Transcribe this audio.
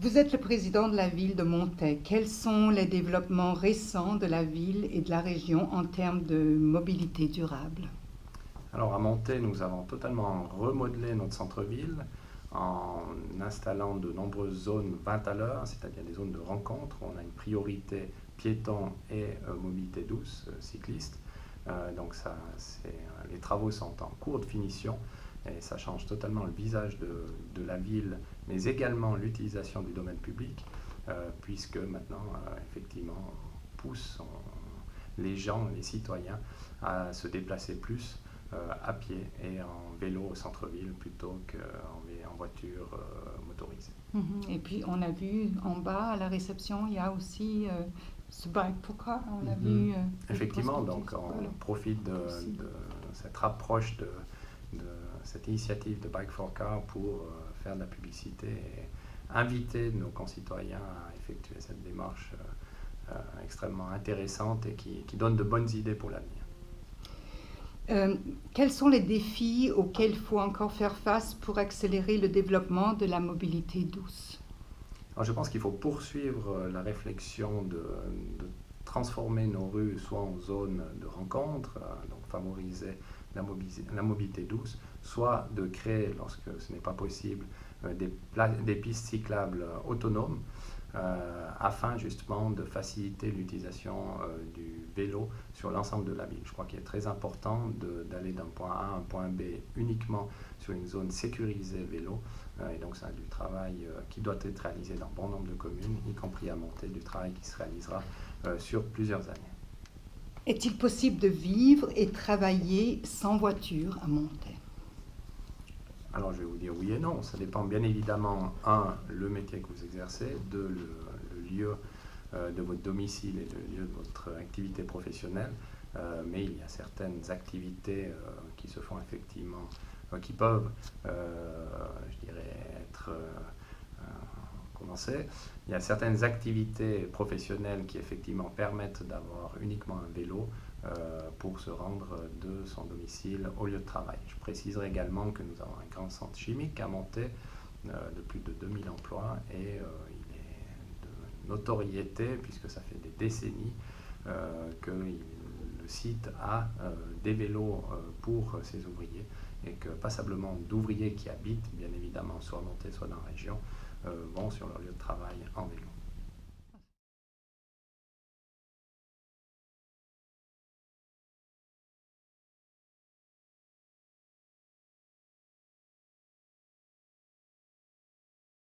Vous êtes le président de la ville de Montaix. Quels sont les développements récents de la ville et de la région en termes de mobilité durable? Alors à Montaix, nous avons totalement remodelé notre centre-ville en installant de nombreuses zones 20 à l'heure, c'est-à-dire des zones de rencontre. On a une priorité piéton et mobilité douce, cycliste. Les travaux sont en cours de finition et ça change totalement le visage de la ville, mais également l'utilisation du domaine public, puisque maintenant, effectivement, on pousse les gens, les citoyens, à se déplacer plus à pied et en vélo au centre-ville plutôt qu'en voiture motorisée. Et puis on a vu en bas à la réception, il y a aussi ce bike for car. On a vu effectivement, donc on profite de cette rapproche de cette initiative de Bike for Car pour faire de la publicité et inviter nos concitoyens à effectuer cette démarche extrêmement intéressante et qui donne de bonnes idées pour l'avenir. Quels sont les défis auxquels il faut encore faire face pour accélérer le développement de la mobilité douce? Alors je pense qu'il faut poursuivre la réflexion de transformer nos rues soit en zones de rencontre, donc favoriser la mobilité douce, soit de créer, lorsque ce n'est pas possible, des pistes cyclables autonomes, afin justement de faciliter l'utilisation du vélo sur l'ensemble de la ville. Je crois qu'il est très important d'aller d'un point A à un point B uniquement sur une zone sécurisée vélo, et donc c'est du travail qui doit être réalisé dans bon nombre de communes, y compris à Montaix, du travail qui se réalisera sur plusieurs années. Est-il possible de vivre et travailler sans voiture à Montaix? Alors je vais vous dire oui et non, ça dépend bien évidemment, le métier que vous exercez, le lieu de votre domicile et le lieu de votre activité professionnelle, mais il y a certaines activités qui se font effectivement, qui peuvent, je dirais, être commencées. Il y a certaines activités professionnelles qui effectivement permettent d'avoir uniquement un vélo pour se rendre de son domicile au lieu de travail. Je préciserai également que nous avons un grand centre chimique à Montaix de plus de 2000 emplois et il est de notoriété, puisque ça fait des décennies que le site a des vélos pour ses ouvriers et que passablement d'ouvriers qui habitent bien évidemment soit à Montaix soit dans la région vont sur leur lieu de travail en vélo.